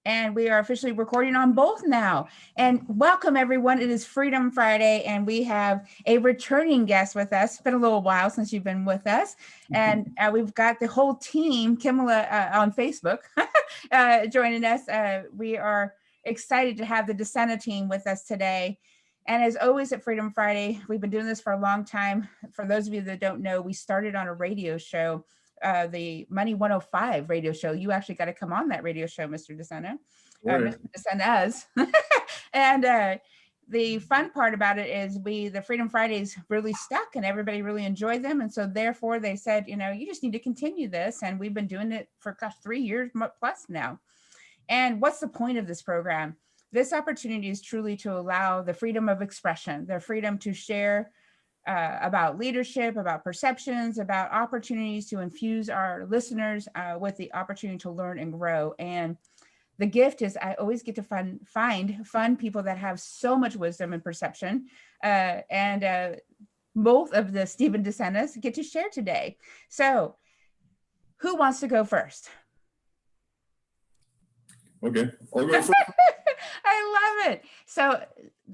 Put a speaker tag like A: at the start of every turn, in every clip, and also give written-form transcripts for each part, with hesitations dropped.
A: and we are officially recording on both now. And welcome everyone. It is Freedom Friday, and we have a returning guest with us. It's been a little while since you've been with us, and we've got the whole team, Kimala on Facebook, joining us. We are excited to have the DeSena team with us today. And as always at Freedom Friday, we've been doing this for a long time. For those of you that don't know, we started on a radio show, the Money 105 radio show. You actually got to come on that radio show, Mr. DeSena, Mr. DeSena's. And the fun part about it is the Freedom Fridays really stuck and everybody really enjoyed them. And so therefore they said, you just need to continue this. And we've been doing it for 3 years plus now. And what's the point of this program? This opportunity is truly to allow the freedom of expression, the freedom to share about leadership, about perceptions, about opportunities to infuse our listeners with the opportunity to learn and grow. And the gift is I always get to find fun people that have so much wisdom and perception. And both of the Stephen DeSenas get to share today. So who wants to go first?
B: Okay, I'll go first.
A: I love it. So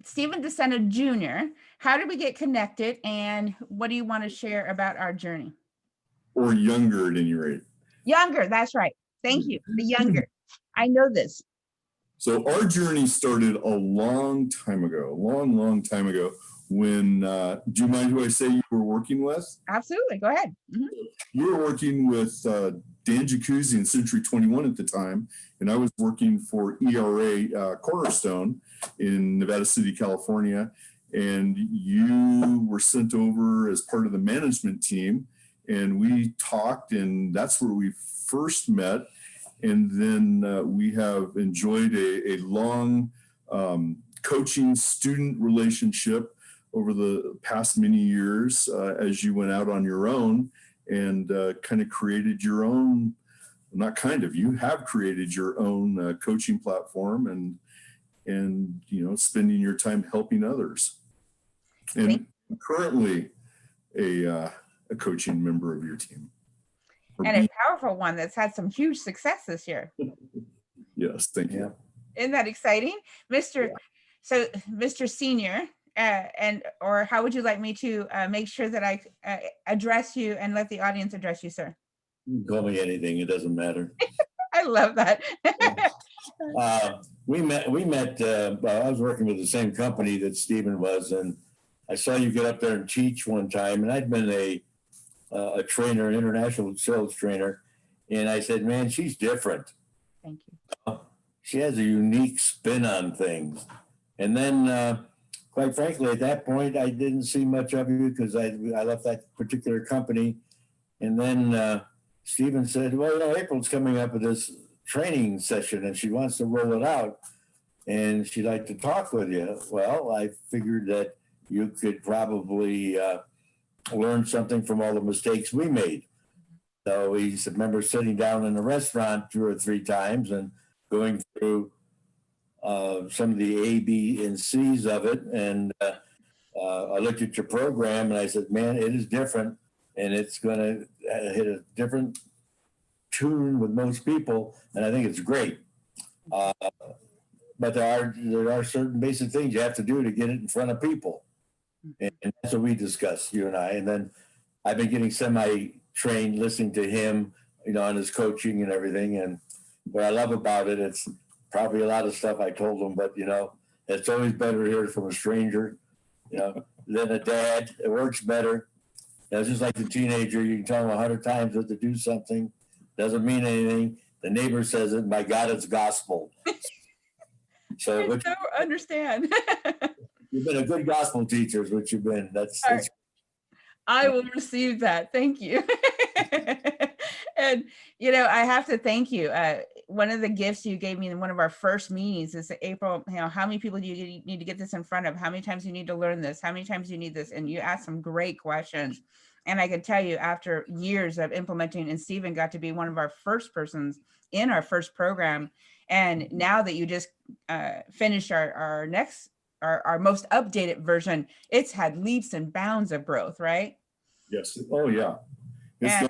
A: Stephen DeSena Jr., how did we get connected and what do you want to share about our journey?
B: Or younger at any rate.
A: Younger, that's right. Thank you. The younger. I know this.
B: So our journey started a long time ago, long time ago when, do you mind who I say you were working with?
A: Absolutely, go ahead. Mm-hmm.
B: You were working with Dan Jacuzzi in Century 21 at the time, and I was working for ERA Cornerstone in Nevada City, California, and you were sent over as part of the management team, and we talked, and that's where we first met, and then we have enjoyed a long coaching student relationship over the past many years as you went out on your own and kind of created your own, you have created your own coaching platform and spending your time helping others. And currently a coaching member of your team.
A: And a powerful one that's had some huge success this year.
B: Yes, thank you.
A: Isn't that exciting? Mr. Senior, or how would you like me to make sure that I address you and let the audience address you, sir?
C: You can call me anything, it doesn't matter.
A: I love that.
C: We met, I was working with the same company that Stephen was, and I saw you get up there and teach one time, and I'd been a trainer, an international sales trainer, and I said, man, she's different.
A: Thank you.
C: She has a unique spin on things. And then, quite frankly, at that point, I didn't see much of you because I left that particular company. And then Stephen said, well, April's coming up with this training session and she wants to roll it out and she'd like to talk with you. Well, I figured that you could probably learn something from all the mistakes we made. So we remember sitting down in a restaurant 2 or 3 times and going through some of the A, B, and C's of it. And I looked at your program and I said, man, it is different. And it's going to hit a different tune with most people. And I think it's great. But there are certain basic things you have to do to get it in front of people. And that's what we discussed, you and I. And then I've been getting semi-trained listening to him, on his coaching and everything. And what I love about it, it's probably a lot of stuff I told him, but, it's always better to hear it from a stranger, than a dad. It works better. It's just like the teenager. You can tell them 100 times that to do something. Doesn't mean anything. The neighbor says it. My God, it's gospel. So
A: I so understand.
C: You've been a good gospel teacher, is what you've been. That's
A: I will receive that. Thank you. And, I have to thank you. One of the gifts you gave me in one of our first meetings is April, how many people do you need to get this in front of? How many times you need to learn this? How many times you need this? And you asked some great questions. And I can tell you after years of implementing, and Stephen got to be one of our first persons in our first program. And now that you just finished our most updated version, it's had leaps and bounds of growth, right?
B: Yes. Oh, yeah. It's gone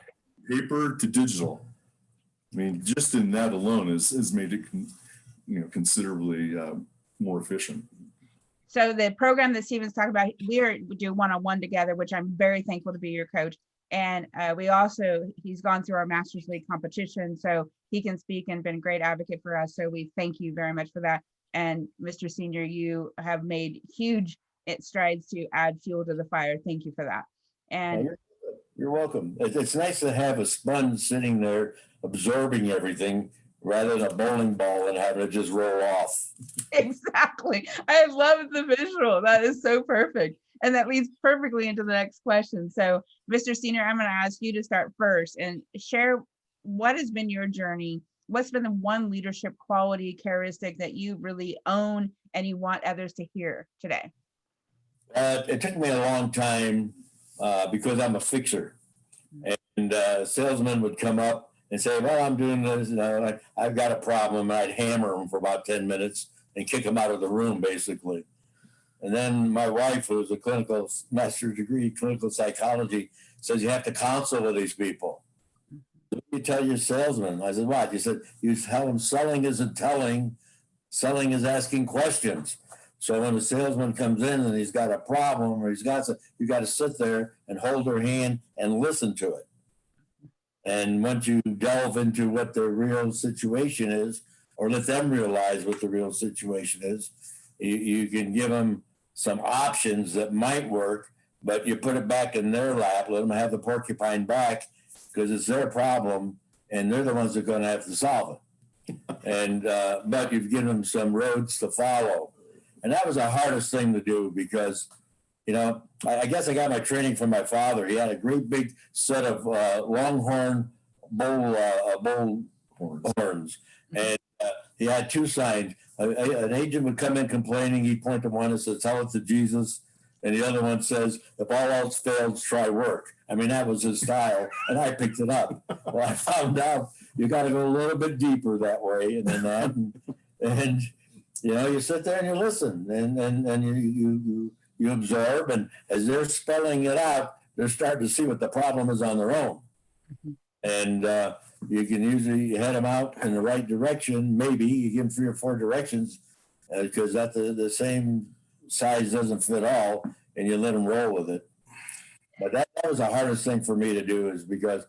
B: paper to digital. I mean, just in that alone has made it considerably more efficient.
A: So the program that Stephen's talking about, we do one-on-one together, which I'm very thankful to be your coach. And he's gone through our Masters League competition, so he can speak and been a great advocate for us. So we thank you very much for that. And Mr. Senior, you have made huge strides to add fuel to the fire. Thank you for that. And
C: you're welcome. It's nice to have a sponge sitting there absorbing everything rather than a bowling ball and having it just roll off.
A: Exactly. I love the visual. That is so perfect. And that leads perfectly into the next question. So, Mr. Senior, I'm going to ask you to start first and share what has been your journey. What's been the one leadership quality characteristic that you really own and you want others to hear today?
C: It took me a long time because I'm a fixer. And salesmen would come up and say, well, I'm doing this, I've got a problem. And I'd hammer them for about 10 minutes and kick them out of the room, basically. And then my wife, who was a master's degree, clinical psychology, says you have to counsel with these people. What do you tell your salesman? I said, what? You said, you tell them selling isn't telling, selling is asking questions. So when a salesman comes in and he's got a problem or you got to sit there and hold their hand and listen to it. And once you delve into what the real situation is, or let them realize what the real situation is, you can give them some options that might work, but you put it back in their lap, let them have the porcupine back, because it's their problem and they're the ones that are going to have to solve it. And but you've given them some roads to follow. And that was the hardest thing to do because, I guess I got my training from my father. He had a great big set of longhorn bull horns. And he had two signs. An agent would come in complaining. He'd point to one and say, tell it to Jesus. And the other one says, if all else fails, try work. I mean, that was his style. And I picked it up. Well, I found out you got to go a little bit deeper that way. And then that. And you sit there and you listen and you absorb. And as they're spelling it out, they're starting to see what the problem is on their own. And you can usually head them out in the right direction. Maybe you give them 3 or 4 directions because that the same size doesn't fit all, and you let them roll with it. But that was the hardest thing for me to do is because,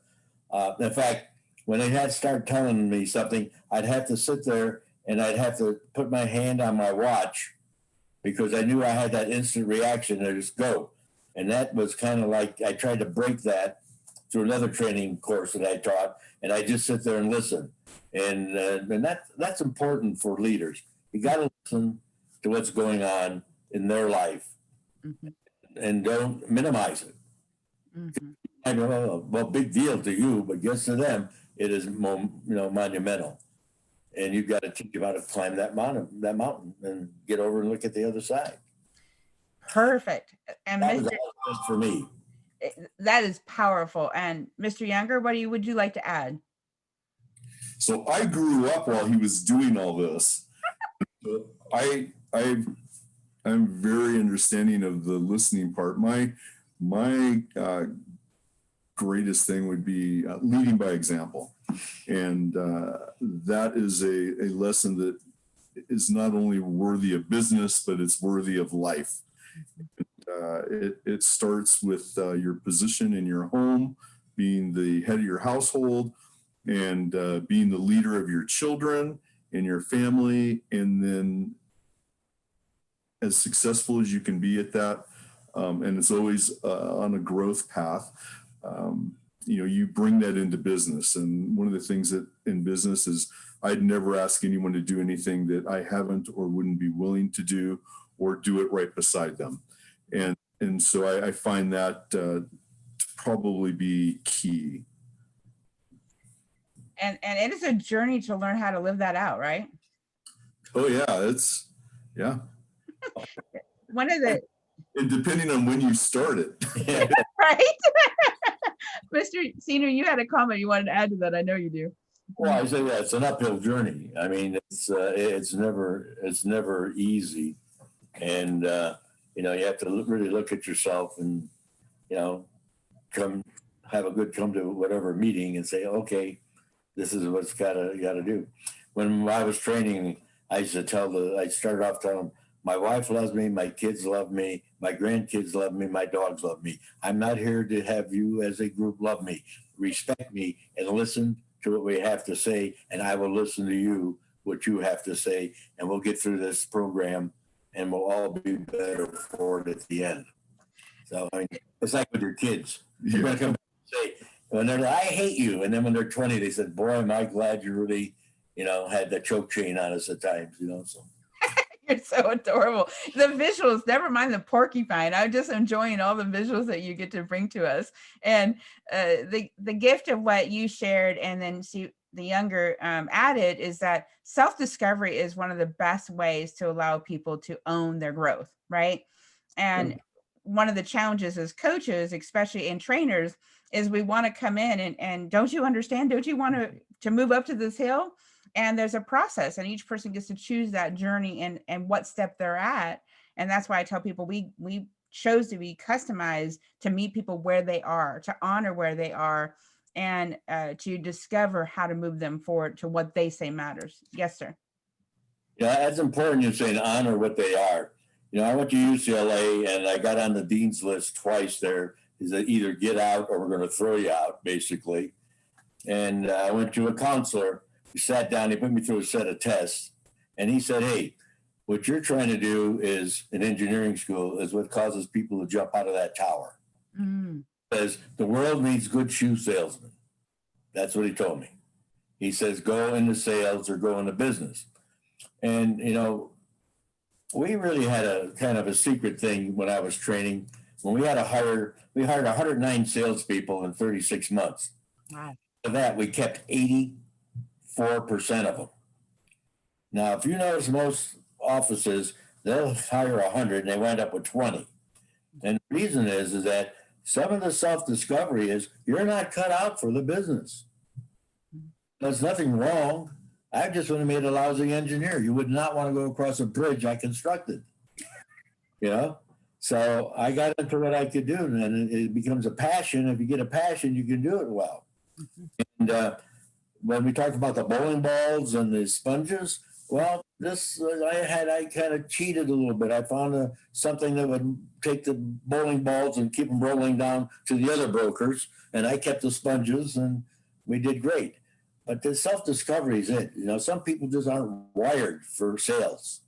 C: in fact, when they had to start telling me something, I'd have to sit there and I'd have to put my hand on my watch because I knew I had that instant reaction to just go. And that was kind of like I tried to break that through another training course that I taught, and I just sit there and listen. And that's important for leaders. You got to listen to what's going on in their life and don't minimize it. I know, well, big deal to you, but yes, to them, it is monumental. And you've got to teach them how to climb that mountain and get over and look at the other side.
A: Perfect. And
C: that was just for me.
A: That is powerful. And Mr. Younger, would you like to add?
B: So I grew up while he was doing all this. I'm very understanding of the listening part. My greatest thing would be leading by example. And that is a lesson that is not only worthy of business, but it's worthy of life. It starts with your position in your home, being the head of your household, and being the leader of your children and your family, and then as successful as you can be at that. And it's always on a growth path. You bring that into business. And one of the things that in business is I'd never ask anyone to do anything that I haven't or wouldn't be willing to do, or do it right beside them. And so I find that to probably be key.
A: And it is a journey to learn how to live that out, right?
B: Oh yeah, yeah.
A: One of the
B: and depending on when you start it.
A: Right? Mr. Senior, you had a comment you wanted to add to that. I know you do.
C: Well, I say it's an uphill journey. I mean, it's never easy, and you have to really look at yourself and come to whatever meeting and say, okay, this is what's gotta do. When I was training, I started off telling them, my wife loves me, my kids love me, my grandkids love me, my dogs love me. I'm not here to have you as a group love me, respect me, and listen to what we have to say, and I will listen to you, what you have to say, and we'll get through this program, and we'll all be better for it at the end. So, I mean, it's like with your kids. They're going to come and say, when they're like, I hate you, and then when they're 20, they said, boy, am I glad you really, had the choke chain on us at times, so.
A: You're so adorable. The visuals, never mind the porcupine. I'm just enjoying all the visuals that you get to bring to us. And the gift of what you shared and then the younger added is that self-discovery is one of the best ways to allow people to own their growth, right? And one of the challenges as coaches, especially in trainers, is we want to come in and don't you understand? Don't you want to move up to this hill? And there's a process, and each person gets to choose that journey and what step they're at. And that's why I tell people we chose to be customized to meet people where they are, to honor where they are, and to discover how to move them forward to what they say matters. Yes, sir.
C: Yeah, that's important. You're saying honor what they are. I went to UCLA and I got on the dean's list twice there. Is that either get out or we're going to throw you out, basically. And I went to a counselor. He sat down, he put me through a set of tests, and he said, hey, what you're trying to do is in engineering school is what causes people to jump out of that tower. Because the world needs good shoe salesmen. That's what he told me. He says, go into sales or go into business. And, we really had a kind of a secret thing when I was training. When we hired 109 salespeople in 36 months.
A: Wow.
C: For that, we kept 84% of them. Now, if you notice most offices, they'll hire 100 and they wind up with 20. And the reason is that some of the self-discovery is you're not cut out for the business. There's nothing wrong. I just would have made a lousy engineer. You would not want to go across a bridge I constructed. So I got into what I could do, and it becomes a passion. If you get a passion, you can do it well. And when we talked about the bowling balls and the sponges, well, I kind of cheated a little bit. I found something that would take the bowling balls and keep them rolling down to the other brokers, and I kept the sponges, and we did great. But the self-discovery is it. Some people just aren't wired for sales.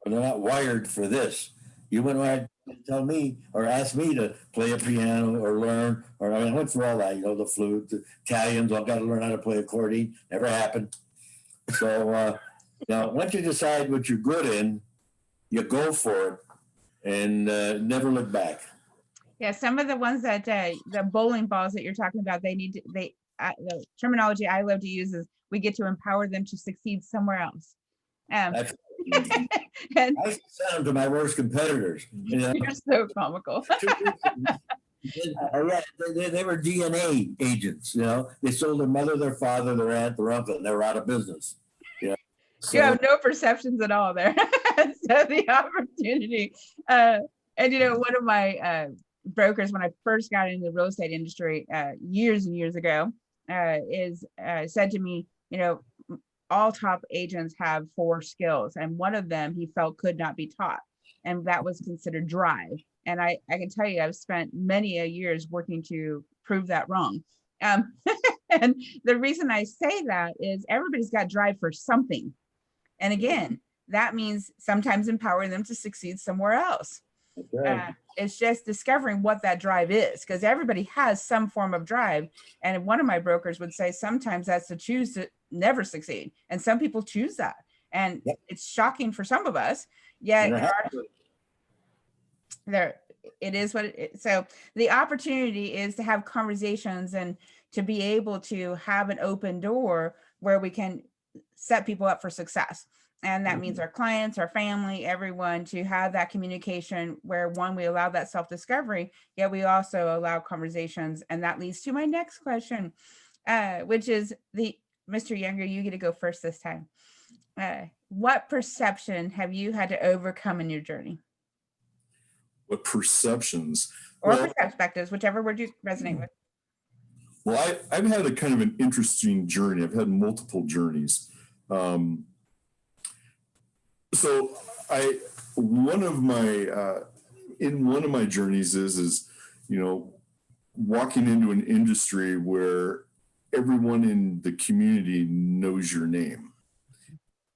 C: Or they're not wired for this. You wouldn't want to tell me or ask me to play a piano or learn, or I went through all that, the flute, the Italians, I've got to learn how to play accordion. Never happened. So, once you decide what you're good in, you go for it and never look back.
A: Yeah, some of the ones that the bowling balls that you're talking about, the terminology I love to use is we get to empower them to succeed somewhere else.
C: And I sent them to my worst competitors.
A: You're so comical.
C: They were DNA agents. They sold their mother, their father, their aunt, their uncle, and they were out of business. So,
A: you have no perceptions at all there. So the opportunity, and one of my brokers when I first got into the real estate industry years and years ago said to me, all top agents have 4 skills, and one of them he felt could not be taught, and that was considered drive. And I can tell you, I've spent many a years working to prove that wrong. And the reason I say that is everybody's got drive for something. And again, that means sometimes empowering them to succeed somewhere else.
C: okay.
A: It's just discovering what that drive is, because everybody has some form of drive. And one of my brokers would say sometimes that's to choose to never succeed. And some people choose that. And it's shocking for some of us. Yet it is what it is. So the opportunity is to have conversations and to be able to have an open door where we can set people up for success. And that means our clients, our family, everyone, to have that communication where, one, we allow that self-discovery, yet we also allow conversations. And that leads to my next question, which is Mr. Younger, you get to go first this time. What perception have you had to overcome in your journey?
B: What perceptions?
A: Or perspectives, whichever word you resonate with.
B: Well, I've had a kind of an interesting journey. I've had multiple journeys. So one of my in one of my journeys is walking into an industry where everyone in the community knows your name.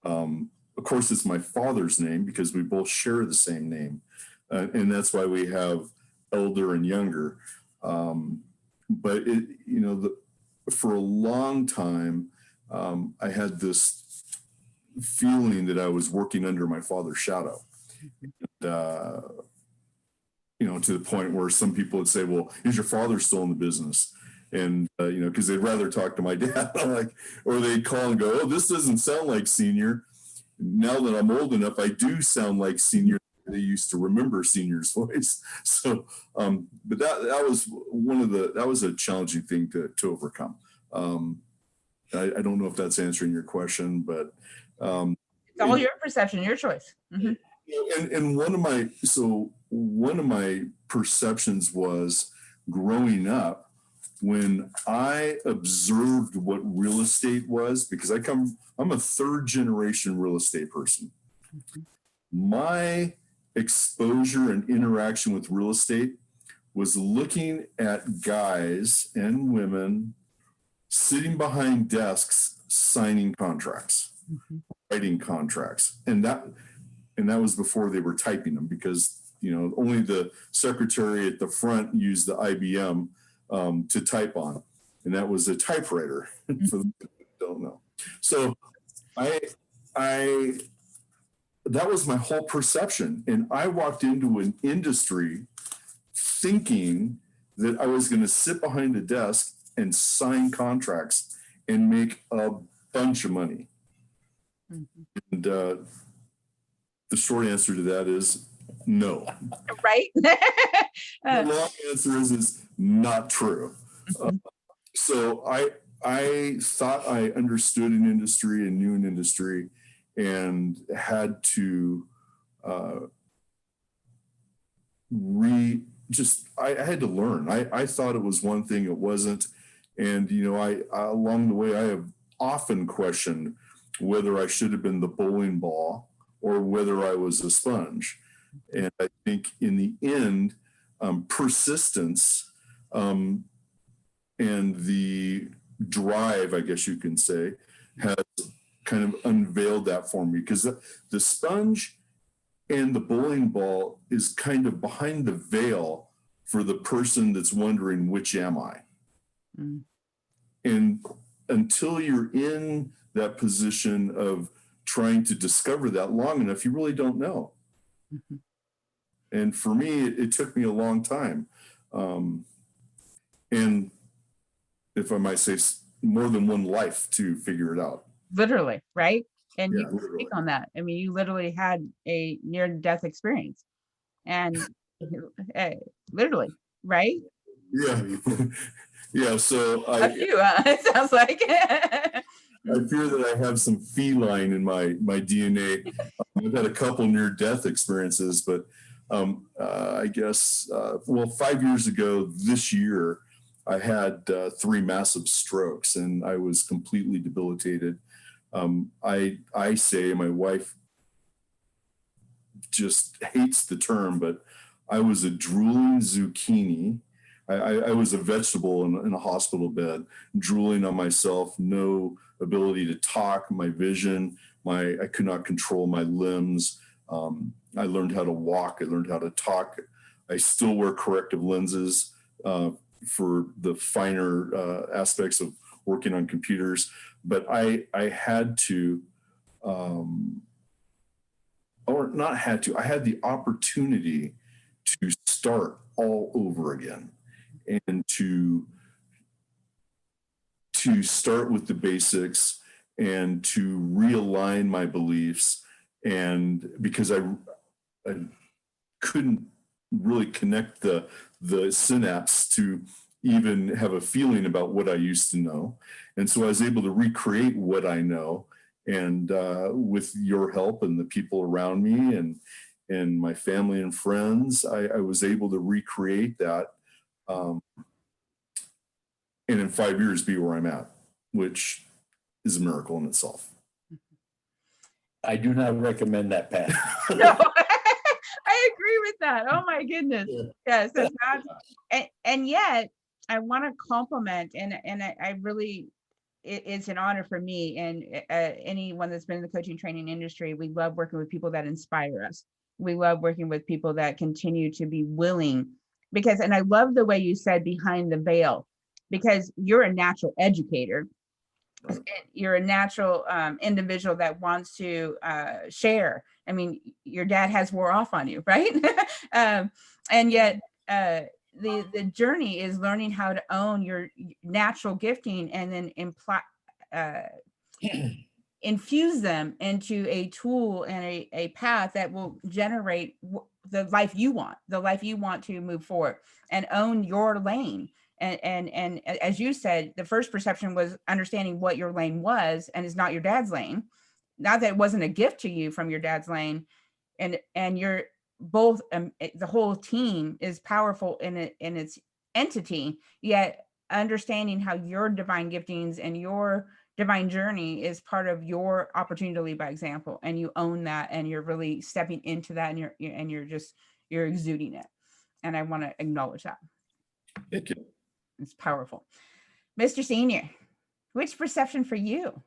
B: Of course, it's my father's name because we both share the same name, and that's why we have elder and younger. But for a long time, I had this feeling that I was working under my father's shadow. And, to the point where some people would say, well, is your father still in the business? And, because they'd rather talk to my dad, or they'd call and go, oh, this doesn't sound like Senior. Now that I'm old enough, I do sound like Senior. They used to remember Senior's voice. So, but that was that was a challenging thing to overcome. I don't know if that's answering your question, but
A: it's all your perception, your choice. Mm-hmm.
B: And one of my perceptions was growing up when I observed what real estate was, because I'm a third generation real estate person. Mm-hmm. My exposure and interaction with real estate was looking at guys and women sitting behind desks signing contracts, mm-hmm. writing contracts, and that was before they were typing them, because only the secretary at the front used the IBM to type on, and that was a typewriter. For those who don't know, so I that was my whole perception, and I walked into an industry thinking that I was going to sit behind a desk and sign contracts and make a bunch of money. Mm-hmm. And the short answer to that is no.
A: Right?
B: The long answer is not true. So I thought I understood an industry and knew an industry, and had to I had to learn. I thought it was one thing, it wasn't. And, I along the way, I have often questioned whether I should have been the bowling ball or whether I was a sponge. And I think in the end, persistence and the drive, I guess you can say, has kind of unveiled that for me, because the sponge and the bowling ball is kind of behind the veil for the person that's wondering, which am I? Mm. And until you're in that position of trying to discover that long enough, you really don't know. Mm-hmm. And for me, it took me a long time. And if I might say, more than one life to figure it out.
A: Literally, right? And
B: yeah,
A: you can speak on that. I mean, you literally had a near-death experience, and literally, right?
B: Yeah, yeah. So
A: it sounds like.
B: I fear that I have some feline in my DNA. I've had a couple near-death experiences, but I guess 5 years ago this year, I had 3 massive strokes, and I was completely debilitated. I say, my wife just hates the term, but I was a drooling zucchini. I was a vegetable in a hospital bed, drooling on myself, no ability to talk, my vision, I could not control my limbs. I learned how to walk, I learned how to talk. I still wear corrective lenses for the finer aspects of working on computers, but I had to, I had the opportunity to start all over again, and to start with the basics, and to realign my beliefs. And because I couldn't really connect the synapse to even have a feeling about what I used to know. And so I was able to recreate what I know. And with your help and the people around me and my family and friends, I was able to recreate that. And in 5 years be where I'm at, which is a miracle in itself.
C: I do not recommend that path.
A: No, I agree with that. Oh my goodness. Yes, that's not, and yet I want to compliment and I really it's an honor for me and anyone that's been in the coaching training industry. We love working with people that inspire us. We love working with people that continue to be willing because, and I love the way you said behind the veil, because you're a natural educator. You're a natural individual that wants to share. I mean, your dad has wore off on you, right? And yet the journey is learning how to own your natural gifting and then infuse them into a tool and a path that will generate the life you want to move forward and own your lane. And as you said, the first perception was understanding what your lane was and is not your dad's lane. Not that it wasn't a gift to you from your dad's lane, and you're both the whole team is powerful in its entity, yet understanding how your divine giftings and your divine journey is part of your opportunity to lead by example, and you own that, and you're really stepping into that, and you're exuding it, and I want to acknowledge that.
B: Thank you.
A: It's powerful. Mr. Senior, which perception for you?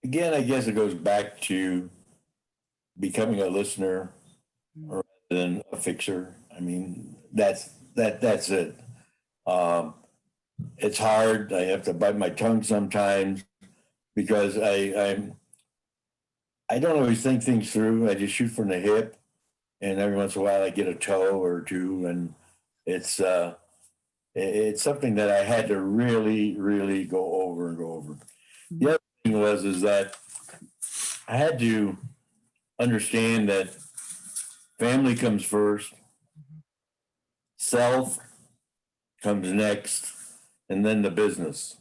C: Again, I guess it goes back to becoming a listener rather than a fixer. I mean, that's it. It's hard. I have to bite my tongue sometimes because I don't always think things through. I just shoot from the hip, and every once in a while I get a toe or two, and it's something that I had to really, really go over and go over. The other thing is that I had to understand that family comes first, self comes next, and then the business.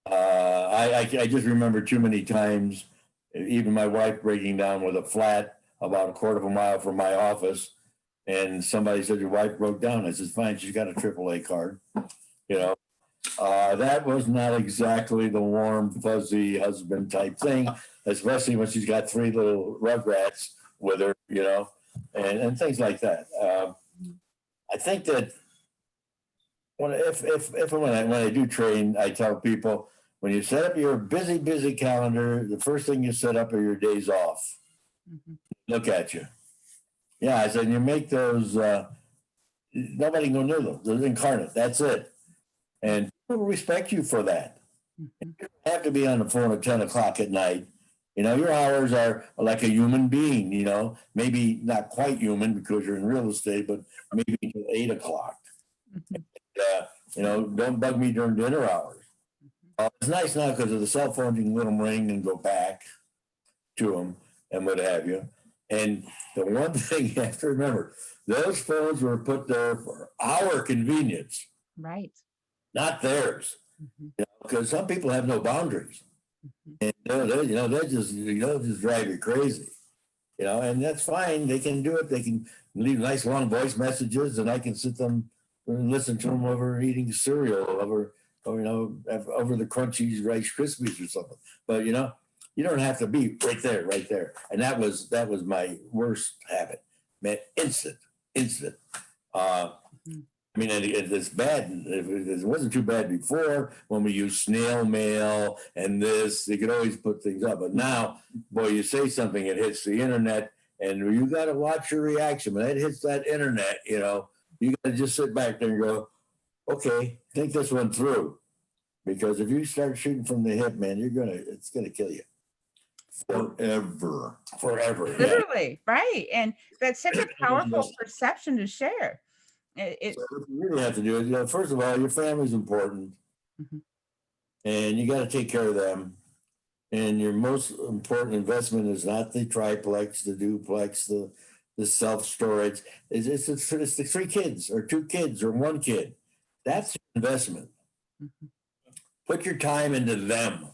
C: I just remember too many times, even my wife breaking down with a flat about a quarter of a mile from my office, and somebody said, "Your wife broke down." I said, "Fine, she's got a AAA card." You know, that was not exactly the warm, fuzzy husband type thing, especially when she's got 3 little rugrats with her, and things like that. I think that when I do train, I tell people, when you set up your busy calendar, the first thing you set up are your days off. Look at you. Yeah, I said, you make those, nobody can go near them. They're incarnate. That's it. And people respect you for that. You don't have to be on the phone at 10 o'clock at night. Your hours are like a human being, maybe not quite human because you're in real estate, but maybe until 8 o'clock. Don't bug me during dinner hours. It's nice now because of the cell phone, you can let them ring and go back to them and what have you. And the one thing you have to remember, those phones were put there for our convenience.
A: Right.
C: Not theirs. Because some people have no boundaries. And they just drive you crazy. And that's fine. They can do it. They can leave nice long voice messages, and I can sit them and listen to them over eating cereal, over the crunchy Rice Krispies or something. But you don't have to be right there. And that was my worst habit. Man, instant. I mean, it's bad. It wasn't too bad before when we used snail mail and this. You could always put things up. But now, boy, you say something, it hits the internet, and you got to watch your reaction. When it hits that internet, you got to just sit back there and go, okay, think this one through. Because if you start shooting from the hip, man, it's gonna kill you. Forever.
A: Literally, yeah. Right. And that's such a powerful perception to share.
C: So what you really have to do is, first of all, your family's important, and you got to take care of them. And your most important investment is not the triplex, the duplex, the self-storage. It's the 3 kids or 2 kids or 1 kid. That's your investment. Put your time into them.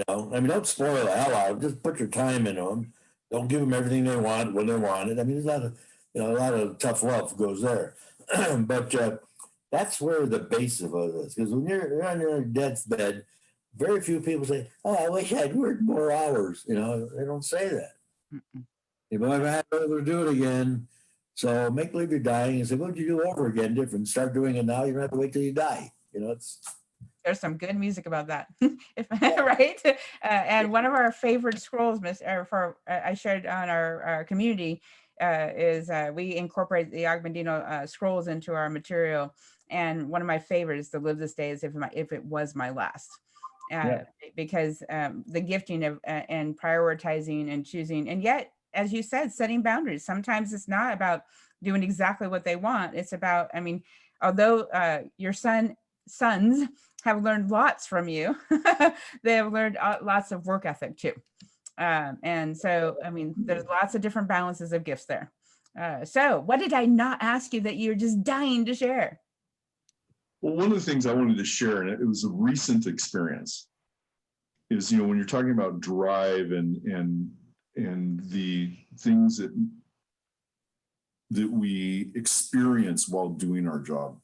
C: Don't spoil the hell out. Just put your time into them. Don't give them everything they want when they want it. I mean, there's a lot of tough love goes there. But that's where the base of it is. Because when you're on your deathbed, very few people say, "Oh, I wish I'd worked more hours." You know, they don't say that.
A: Mm-mm.
C: If I had to do it again, so make believe you're dying and say, "What would you do over again? Different. Start doing it now. You don't have to wait till you die." You know, it's
A: There's some good music about that, if right. And one of our favorite scrolls, I shared on our community, is we incorporate the Augmentino scrolls into our material. And one of my favorites to live this day is if it was my last.
C: Yeah.
A: Because the gifting of and prioritizing and choosing, and yet, as you said, setting boundaries. Sometimes it's not about doing exactly what they want. It's about, I mean, although your sons have learned lots from you, they have learned lots of work ethic too. And so, I mean, there's lots of different balances of gifts there. So what did I not ask you that you're just dying to share?
B: Well, one of the things I wanted to share, and it was a recent experience, is, you know, when you're talking about drive and the things that we experience while doing our job.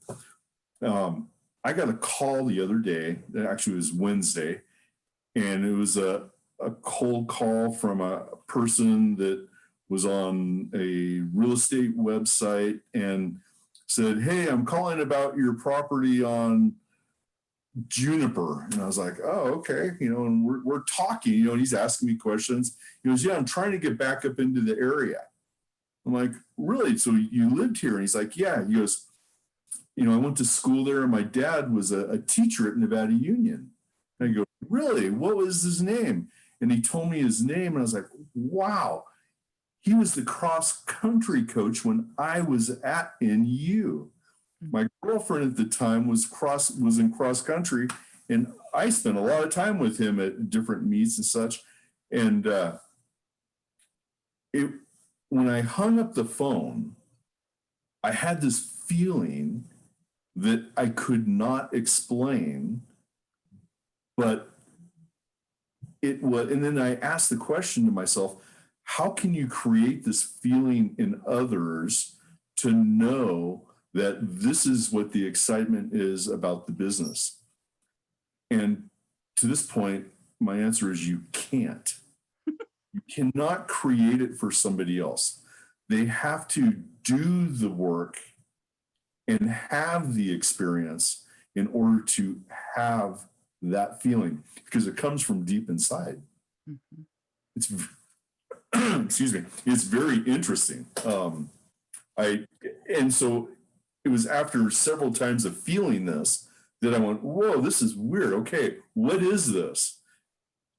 B: I got a call the other day, actually it was Wednesday, and it was a cold call from a person that was on a real estate website and said, "Hey, I'm calling about your property on Juniper." And I was like, "Oh, okay." You know, and we're talking, you know, and he's asking me questions. He goes, "Yeah, I'm trying to get back up into the area." I'm like, "Really? So you lived here?" And he's like, "Yeah." He goes, "You know, I went to school there, and my dad was a teacher at Nevada Union." And I go, "Really? What was his name?" And he told me his name, and I was like, "Wow, he was the cross country coach when I was at NU." My girlfriend at the time was in cross country, and I spent a lot of time with him at different meets and such. And when I hung up the phone, I had this feeling that I could not explain, but it was. And then I asked the question to myself, how can you create this feeling in others to know that this is what the excitement is about the business? And to this point, my answer is you can't. You cannot create it for somebody else. They have to do the work and have the experience in order to have that feeling, because it comes from deep inside.
A: Mm-hmm.
B: It's excuse me, it's very interesting. And so it was after several times of feeling this that I went, "Whoa, this is weird. Okay, what is this?"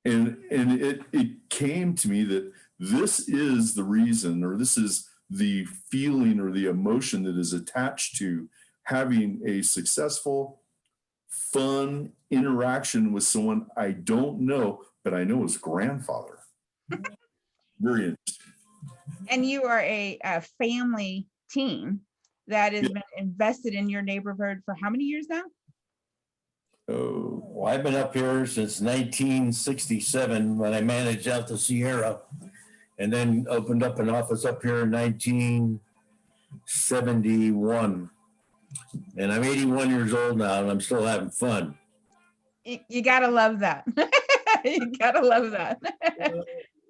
B: And it came to me that this is the reason, or this is the feeling or the emotion that is attached to having a successful, fun interaction with someone I don't know, but I know his grandfather. Very interesting.
A: And you are a family team that has been invested in your neighborhood for how many years now?
C: Oh, well, I've been up here since 1967 when I managed out the Sierra, and then opened up an office up here in 1971. And I'm 81 years old now, and I'm still having fun.
A: You gotta love that. You gotta love that.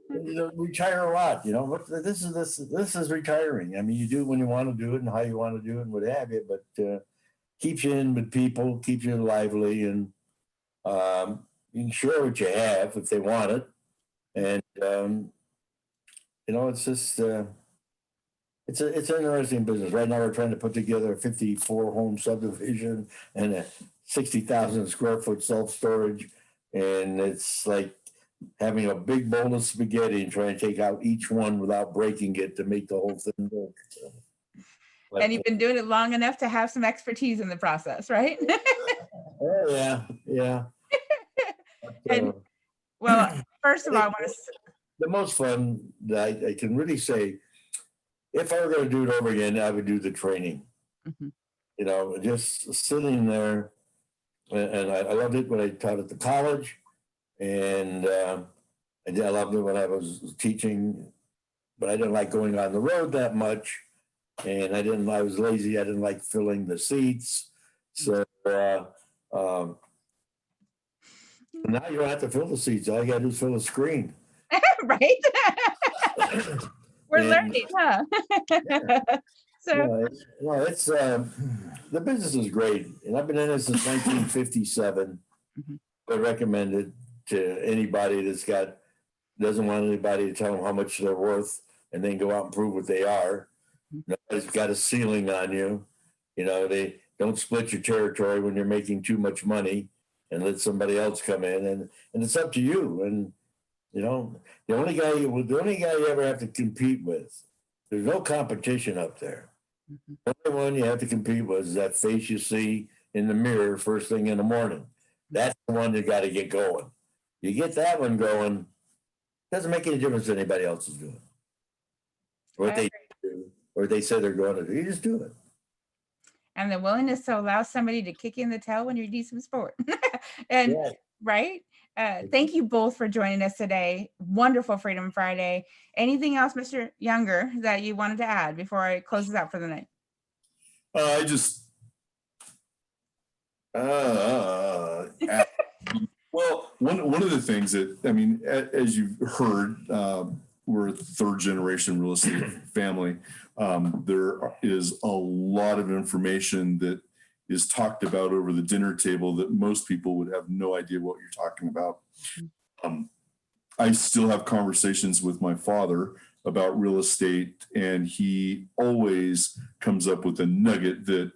C: You retire a lot, you know. But this is retiring. I mean, you do it when you want to do it and how you want to do it and what have you. But keeps you in with people, keeps you lively, and you can share what you have if they want it. And you know, it's just it's an interesting business. Right now, we're trying to put together a 54 home subdivision and a 60,000 square foot self storage, and it's like having a big bowl of spaghetti and trying to take out each one without breaking it to make the whole thing work. So,
A: And you've been doing it long enough to have some expertise in the process, right?
C: oh yeah, yeah.
A: And well, first of all, I want to.
C: The most fun that I can really say, if I were going to do it over again, I would do the training.
A: Mhm.
C: You know, just sitting there, and I loved it when I taught at the college, and I loved it when I was teaching, but I didn't like going on the road that much, and I was lazy. I didn't like filling the seats, So now you don't have to fill the seats. All you got to do is fill the screen.
A: Right? We're
C: And-
A: learning, huh? So,
C: It's the business is great, and I've been in it since 1957.
A: Mhm.
C: I recommend it to anybody doesn't want anybody to tell them how much they're worth, and then go out and prove what they are. Nobody's got a ceiling on you. They don't split your territory when you're making too much money, and let somebody else come in, and it's up to you. And the only guy you ever have to compete with. There's no competition up there. The only one you have to compete with is that face you see in the mirror first thing in the morning. That's the one you got to get going. You get that one going, doesn't make any difference what anybody else is doing. What they do, or they say they're going to do. You just do it.
A: and the willingness to allow somebody to kick you in the tail when you do some sport. And
C: Yeah.
A: right. Thank you both for joining us today. Wonderful Freedom Friday. Anything else, Mr. Younger, that you wanted to add before I close this out for the night?
B: I just, well, one of the things that, I mean, as you've heard, we're a third generation real estate family. There is a lot of information that is talked about over the dinner table that most people would have no idea what you're talking about. I still have conversations with my father about real estate, and he always comes up with a nugget that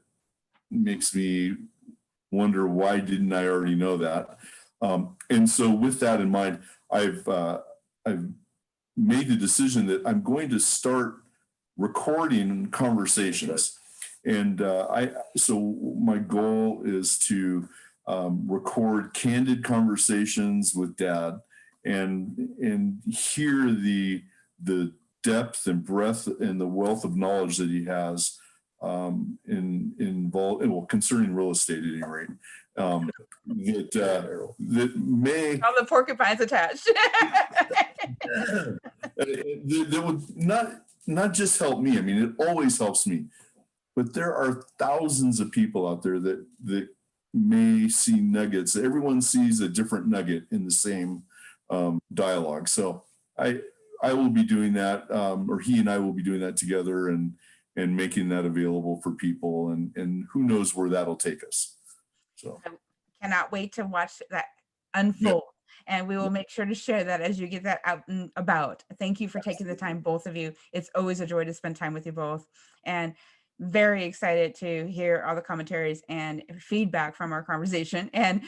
B: makes me wonder, why didn't I already know that? And so with that in mind, I've made the decision that I'm going to start recording conversations. And so my goal is to record candid conversations with Dad and hear the depth and breadth and the wealth of knowledge that he has concerning real estate at any rate. That may
A: All the porcupines attached.
B: that would not just help me. I mean, it always helps me. But there are thousands of people out there that may see nuggets. Everyone sees a different nugget in the same dialogue. So I will be doing that, or he and I will be doing that together, and making that available for people. And who knows where that'll take us. So
A: I cannot wait to watch that unfold. And we will make sure to share that as you get that out and about. Thank you for taking the time, both of you. It's always a joy to spend time with you both. And very excited to hear all the commentaries and feedback from our conversation. And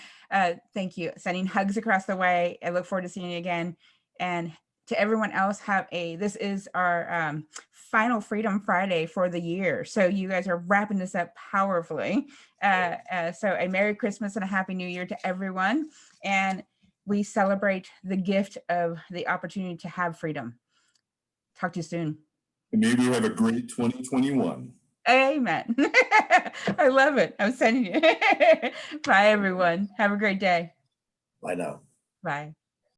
A: thank you. Sending hugs across the way. I look forward to seeing you again. And to everyone else, this is our final Freedom Friday for the year. So you guys are wrapping this up powerfully. So a Merry Christmas and a Happy New Year to everyone. And we celebrate the gift of the opportunity to have freedom. Talk to you soon.
B: and maybe you have a great 2021.
A: Amen. I love it. I'm sending you. Bye, everyone. Have a great day.
C: Bye now.
A: Bye.